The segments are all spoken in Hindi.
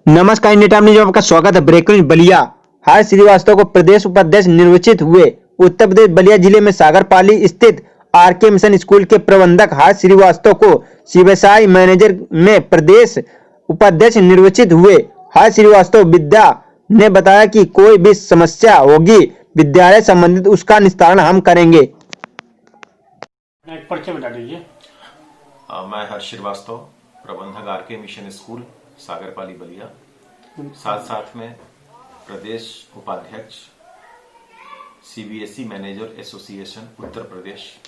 नमस्कार, इंडिया टाइम न्यूज में आपका स्वागत है। Breaking news. बलिया हर्ष श्रीवास्तव को प्रदेश उपाध्यक्ष निर्वाचित हुए। उत्तर प्रदेश बलिया जिले में सागरपाली स्थित आरके मिशन स्कूल के प्रबंधक हर्ष श्रीवास्तव को सीबीएसई मैनेजर में प्रदेश उपाध्यक्ष निर्वाचित हुए। हर्ष श्रीवास्तव विद्या ने बताया कि कोई भी समस्या होगी विद्यालय संबंधित उसका निस्तारण हम करेंगे। एक परिचय बता दीजिए। मैं हर्ष श्रीवास्तव, प्रबंधक RK mission school Sagarpali Ballia, साथ साथ में प्रदेश उपाध्यक्ष CBSE manager association Uttar Pradesh.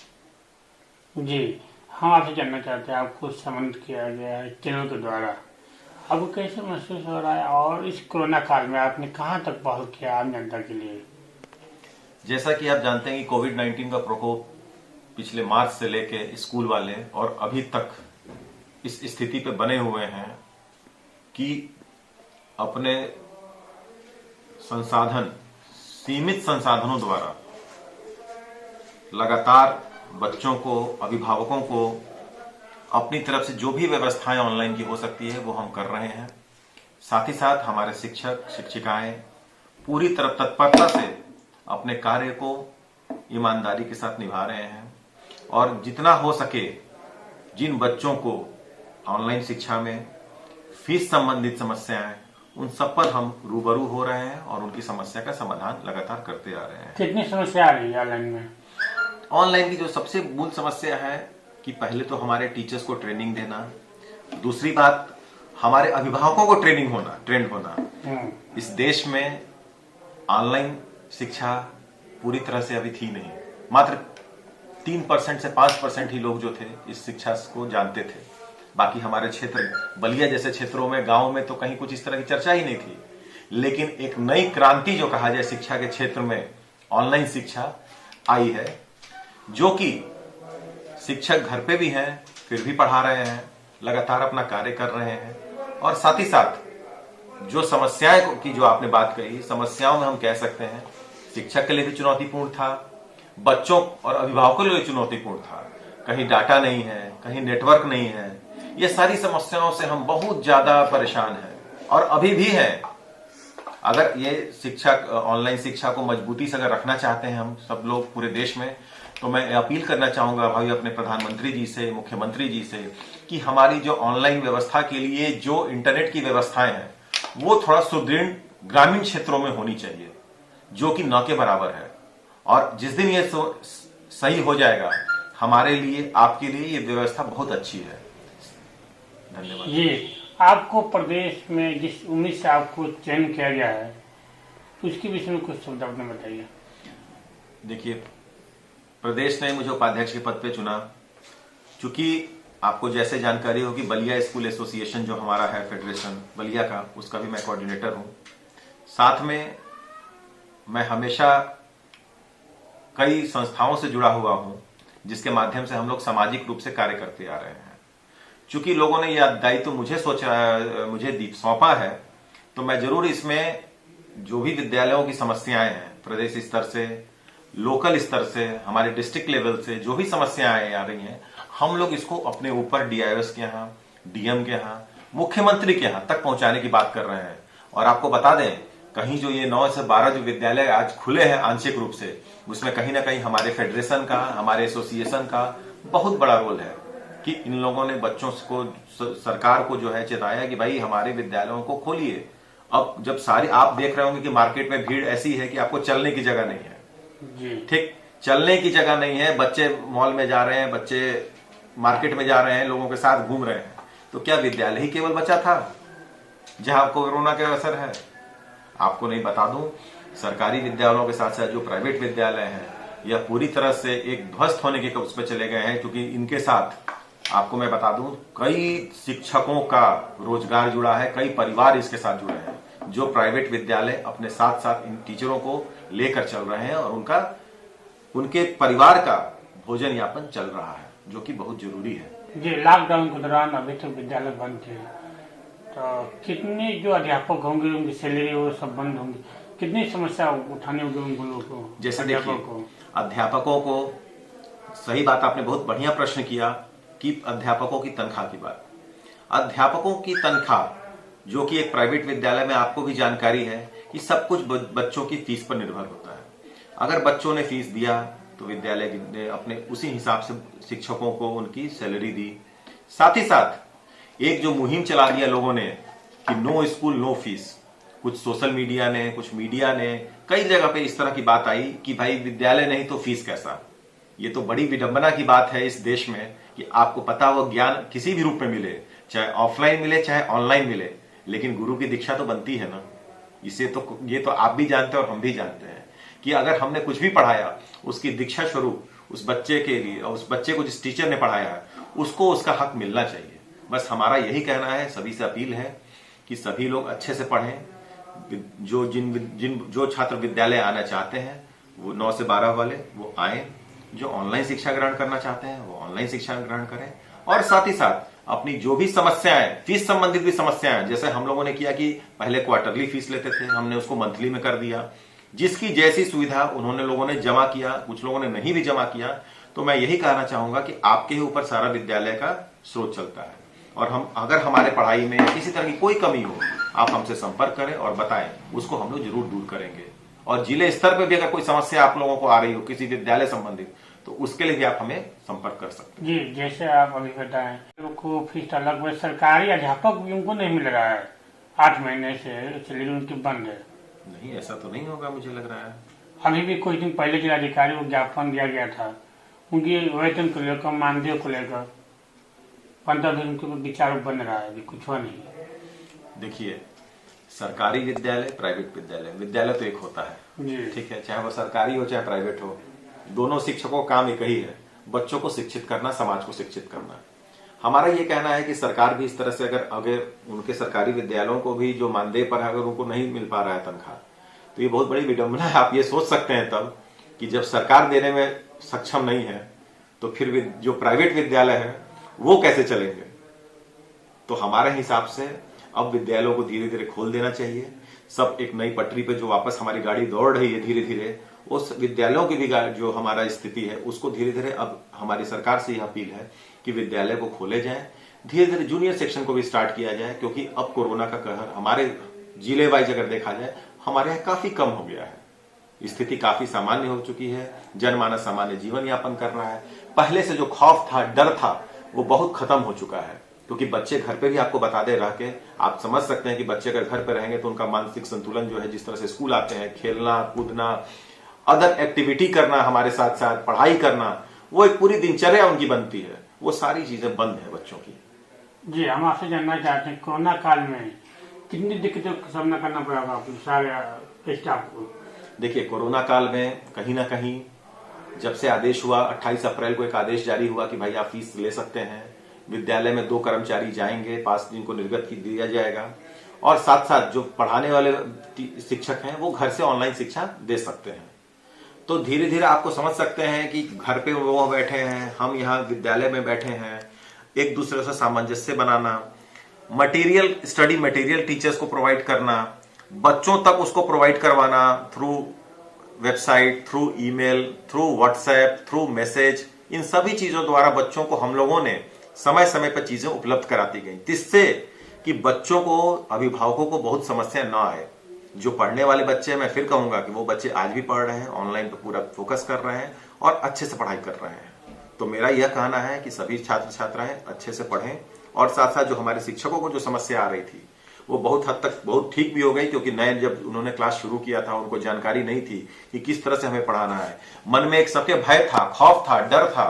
जी, हम आपसे जानना चाहते हैं, आपको सम्मानित किया गया है चैनल के द्वारा, आपको कैसे महसूस हो रहा है और इस कोरोना काल में आपने कहां तक पहल किया आम जनता के लिए? जैसा कि आप जानते हैं कि कोविड-19 का प्रकोप पिछले मार्च से लेके स्कूल वाले और अभी तक इस स्थिति पे बने हुए हैं कि अपने सीमित संसाधनों द्वारा लगातार बच्चों को, अभिभावकों को अपनी तरफ से जो भी व्यवस्थाएं ऑनलाइन की हो सकती है वो हम कर रहे हैं। साथ ही साथ हमारे शिक्षक शिक्षिकाएं पूरी तरह तत्परता से अपने कार्य को ईमानदारी के साथ निभा रहे हैं और जितना हो सके जिन बच्चों को ऑनलाइन शिक्षा में फीस संबंधित समस्याएं, उन सब पर हम रूबरू हो रहे हैं और उनकी समस्या का समाधान लगातार करते आ रहे हैं। कितनी समस्या आ रही है ऑनलाइन में? ऑनलाइन की जो सबसे मूल समस्या है कि पहले तो हमारे टीचर्स को ट्रेनिंग देना, दूसरी बात हमारे अभिभावकों को ट्रेंड होना। इस देश में ऑनलाइन शिक्षा पूरी तरह से अभी थी नहीं, मात्र 3% से 5% ही लोग जो थे इस शिक्षा को जानते थे। बाकी हमारे क्षेत्र बलिया जैसे क्षेत्रों में, गांव में तो कहीं कुछ इस तरह की चर्चा ही नहीं थी। लेकिन एक नई क्रांति जो कहा जाए शिक्षा के क्षेत्र में ऑनलाइन शिक्षा आई है, जो कि शिक्षक घर पे भी हैं फिर भी पढ़ा रहे हैं, लगातार अपना कार्य कर रहे हैं। और साथ ही साथ जो समस्याएं की जो आपने बात कही, समस्याओं में हम कह सकते हैं शिक्षक के लिए भी चुनौतीपूर्ण था, बच्चों और अभिभावकों के लिए चुनौतीपूर्ण था। कहीं डाटा नहीं है, कहीं नेटवर्क नहीं है। ये सारी समस्याओं से हम बहुत ज्यादा परेशान हैं और अभी भी हैं। अगर ये शिक्षा, ऑनलाइन शिक्षा को मजबूती से अगर रखना चाहते हैं हम सब लोग पूरे देश में, तो मैं अपील करना चाहूंगा भाई अपने प्रधानमंत्री जी से, मुख्यमंत्री जी से कि हमारी जो ऑनलाइन व्यवस्था के लिए जो इंटरनेट की व्यवस्थाएं हैं वो थोड़ा सुदृढ़ ग्रामीण क्षेत्रों में होनी चाहिए, जो कि न के बराबर है। और जिस दिन ये सही हो जाएगा, हमारे लिए, आपके लिए ये व्यवस्था बहुत अच्छी है। धन्यवाद जी, आपको प्रदेश में जिस उम्मीद से आपको चयन किया गया है उसके विषय में कुछ शब्द आपने बताइए। देखिए, प्रदेश ने मुझे उपाध्यक्ष के पद पे चुना, चूंकि आपको जैसे जानकारी हो कि बलिया स्कूल एसोसिएशन जो हमारा है फेडरेशन बलिया का, उसका भी मैं कोऑर्डिनेटर हूं। साथ में मैं हमेशा कई संस्थाओं से जुड़ा हुआ हूं जिसके माध्यम से हम लोग सामाजिक रूप से कार्य करते आ रहे हैं। चूंकि लोगों ने यह दायित्व मुझे सौंपा है, तो मैं जरूर इसमें जो भी विद्यालयों की समस्याएं हैं, प्रदेश स्तर से, लोकल स्तर से, हमारे डिस्ट्रिक्ट लेवल से जो भी समस्याएं आ रही हैं, हम लोग इसको अपने ऊपर डीआईओएस के यहाँ, डीएम के यहाँ, मुख्यमंत्री के यहाँ तक पहुंचाने की बात कर रहे हैं। और आपको बता दें, कहीं जो ये 9 से 12 जो विद्यालय आज खुले हैं आंशिक रूप से, उसमें कहीं ना कहीं हमारे फेडरेशन का, हमारे एसोसिएशन का बहुत बड़ा रोल है कि इन लोगों ने बच्चों को, सरकार को जो है चेताया कि भाई हमारे विद्यालयों को खोलिए। अब जब सारी आप देख रहे होंगे कि मार्केट में भीड़ ऐसी है कि आपको चलने की जगह नहीं है। ठीक, चलने की जगह नहीं है, बच्चे मॉल में जा रहे हैं, बच्चे मार्केट में जा रहे हैं, लोगों के साथ घूम रहे हैं। तो क्या विद्यालय ही केवल बचा था जहां कोरोना का असर है? आपको नहीं बता दूं, सरकारी विद्यालयों के साथ साथ जो प्राइवेट विद्यालय हैं यह पूरी तरह से एक ध्वस्त होने के उस पर चले गए हैं, क्योंकि इनके साथ आपको मैं बता दूं कई शिक्षकों का रोजगार जुड़ा है, कई परिवार इसके साथ जुड़े हैं, जो प्राइवेट विद्यालय अपने साथ साथ इन टीचरों को लेकर चल रहे हैं और उनके परिवार का भोजन यापन चल रहा है, जो कि बहुत जरूरी है। जी, लॉकडाउन के दौरान अभी तक विद्यालय बंद थे, तो कितने जो अध्यापक होंगे उनकी सैलरी वो सब बंद होंगी, कितनी समस्या उठाने होगी उन लोगों को? जैसे देखिए, अध्यापकों को, सही बात, आपने बहुत बढ़िया प्रश्न किया कि अध्यापकों की तनख्वाह की बात। अध्यापकों की तनख्वाह जो कि एक प्राइवेट विद्यालय में आपको भी जानकारी है कि सब कुछ बच्चों की फीस पर निर्भर होता है। अगर बच्चों ने फीस दिया तो विद्यालय ने अपने उसी हिसाब से शिक्षकों को उनकी सैलरी दी। साथ ही साथ एक जो मुहिम चला दिया लोगों ने कि नो स्कूल नो फीस, कुछ सोशल मीडिया ने, कुछ मीडिया ने, कई जगह पे इस तरह की बात आई कि भाई विद्यालय नहीं तो फीस कैसा। ये तो बड़ी विडंबना की बात है इस देश में कि आपको पता वो ज्ञान किसी भी रूप में मिले, चाहे ऑफलाइन मिले चाहे ऑनलाइन मिले, लेकिन गुरु की दीक्षा तो बनती है ना। इसे तो ये तो आप भी जानते हैं और हम भी जानते हैं कि अगर हमने कुछ भी पढ़ाया उसकी दीक्षा स्वरूप उस बच्चे के लिए, उस बच्चे को जिस टीचर ने पढ़ाया है उसको उसका हक मिलना चाहिए। बस हमारा यही कहना है, सभी से अपील है कि सभी लोग अच्छे से पढ़ें। जो छात्र विद्यालय आना चाहते हैं वो 9 से 12 वाले वो आए, जो ऑनलाइन शिक्षा ग्रहण करना चाहते हैं वो ऑनलाइन शिक्षा ग्रहण करें, और साथ ही साथ अपनी जो भी समस्याएं, फीस संबंधित भी समस्याएं, जैसे हम लोगों ने किया कि पहले क्वार्टरली फीस लेते थे, हमने उसको मंथली में कर दिया। जिसकी जैसी सुविधा उन्होंने लोगों ने जमा किया, कुछ लोगों ने नहीं भी जमा किया। तो मैं यही कहना चाहूंगा कि आपके ही ऊपर सारा विद्यालय का स्रोत चलता है, और हम अगर हमारे पढ़ाई में किसी तरह की कोई कमी हो आप हमसे संपर्क करें और बताएं, उसको हम लोग जरूर दूर करेंगे। और जिले स्तर पर भी अगर कोई समस्या आप लोगों को आ रही हो किसी विद्यालय संबंधित, तो उसके लिए भी आप हमें संपर्क कर सकते हैं। जी, जैसे आप अभी बताएं, उनको फीस अलग में सरकारी अध्यापक भी उनको नहीं मिल रहा है 8 महीने से, इसलिए उनकी बंद है। नहीं, ऐसा तो नहीं होगा, मुझे लग रहा है। अभी भी कुछ दिन पहले जिलाधिकारी को ज्ञापन दिया गया था उनकी वेतन को लेकर, मानदेय को लेकर, 15 दिन उनके विचार बन रहा है, अभी कुछ हुआ नहीं। देखिए, सरकारी विद्यालय, प्राइवेट विद्यालय तो एक होता है, ठीक है, चाहे वो सरकारी हो चाहे प्राइवेट हो, दोनों शिक्षकों का काम एक ही है, बच्चों को शिक्षित करना, समाज को शिक्षित करना। हमारा ये कहना है कि सरकार भी इस तरह से अगर उनके सरकारी विद्यालयों को भी जो मानदेय पर है अगर उनको नहीं मिल पा रहा है तनख्वाह, तो ये बहुत बड़ी विडंबना है। आप ये सोच सकते हैं तब कि जब सरकार देने में सक्षम नहीं है तो फिर जो प्राइवेट विद्यालय है वो कैसे चलेंगे। तो हमारे हिसाब से अब विद्यालयों को धीरे धीरे खोल देना चाहिए। सब एक नई पटरी पे जो वापस हमारी गाड़ी दौड़ रही है धीरे धीरे, उस विद्यालयों की भी जो हमारा स्थिति है उसको धीरे धीरे, अब हमारी सरकार से यह अपील है कि विद्यालय को खोले जाए, धीरे धीरे जूनियर सेक्शन को भी स्टार्ट किया जाए, क्योंकि अब कोरोना का कहर हमारे जिले वाइज अगर देखा जाए हमारे यहाँ काफी कम हो गया है, स्थिति काफी सामान्य हो चुकी है, जनमानस सामान्य जीवन यापन कर रहा है। पहले से जो खौफ था, डर था, वो बहुत खत्म हो चुका है, क्योंकि बच्चे घर पे भी आपको बता दे रह के आप समझ सकते हैं कि बच्चे अगर घर पे रहेंगे तो उनका मानसिक संतुलन जो है, जिस तरह से स्कूल आते हैं, खेलना कूदना, अदर एक्टिविटी करना, हमारे साथ साथ पढ़ाई करना, वो एक पूरी दिनचर्या उनकी बनती है, वो सारी चीजें बंद है बच्चों की। जी, हम आपसे जानना चाहते हैं, कोरोना काल में कितनी दिक्कतों का सामना करना पड़ा आपको सारे स्टाफ को? देखिए, कोरोना काल में कहीं ना कहीं जब से आदेश हुआ, 28 अप्रैल को एक आदेश जारी हुआ कि भाई आप फीस ले सकते हैं, विद्यालय में 2 कर्मचारी जाएंगे, 5 दिन को निर्गत दिया जाएगा, और साथ साथ जो पढ़ाने वाले शिक्षक हैं वो घर से ऑनलाइन शिक्षा दे सकते हैं। तो धीरे धीरे आपको समझ सकते हैं कि घर पे वो बैठे हैं, हम यहाँ विद्यालय में बैठे हैं, एक दूसरे से सामंजस्य बनाना, मटेरियल, स्टडी मटेरियल टीचर्स को प्रोवाइड करना, बच्चों तक उसको प्रोवाइड करवाना through website, through email, through WhatsApp, through message, इन सभी चीजों द्वारा बच्चों को हम लोगों ने समय समय पर चीजें उपलब्ध कराती गई, जिससे कि बच्चों को, अभिभावकों को बहुत समस्या ना आए। जो पढ़ने वाले बच्चे हैं, मैं फिर कहूंगा कि वो बच्चे आज भी पढ़ रहे हैं, ऑनलाइन पे पूरा फोकस कर रहे हैं और अच्छे से पढ़ाई कर रहे हैं। तो मेरा यह कहना है कि सभी छात्र छात्राएं अच्छे से पढ़ें, और साथ साथ जो हमारे शिक्षकों को जो समस्या आ रही थी वो बहुत हद तक बहुत ठीक भी हो गई, क्योंकि नए जब उन्होंने क्लास शुरू किया था उनको जानकारी नहीं थी कि किस तरह से हमें पढ़ाना है। मन में एक सबके भय था, खौफ था, डर था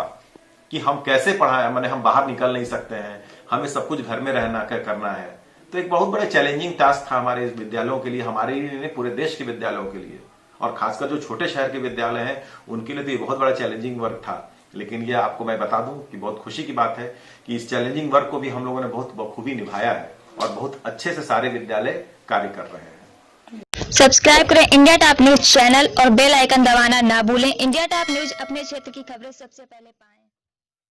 कि हम कैसे पढ़ाएं, माने हम बाहर निकल नहीं सकते हैं, हमें सब कुछ घर में रहना करना है। तो एक बहुत बड़ा चैलेंजिंग टास्क था हमारे विद्यालयों के लिए, हमारे लिए, पूरे देश के विद्यालयों के लिए, और खासकर जो छोटे शहर के विद्यालय हैं उनके लिए तो ये बहुत बड़ा चैलेंजिंग वर्क था। लेकिन ये आपको मैं बता दूं कि बहुत खुशी की बात है कि इस चैलेंजिंग वर्क को भी हम लोगों ने बहुत बखूबी निभाया है और बहुत अच्छे से सारे विद्यालय कार्य कर रहे हैं। सब्सक्राइब करें इंडिया टॉप न्यूज चैनल और बेल आइकन दबाना ना भूलें। इंडिया टॉप न्यूज अपने क्षेत्र की खबरें सबसे पहले पाएं।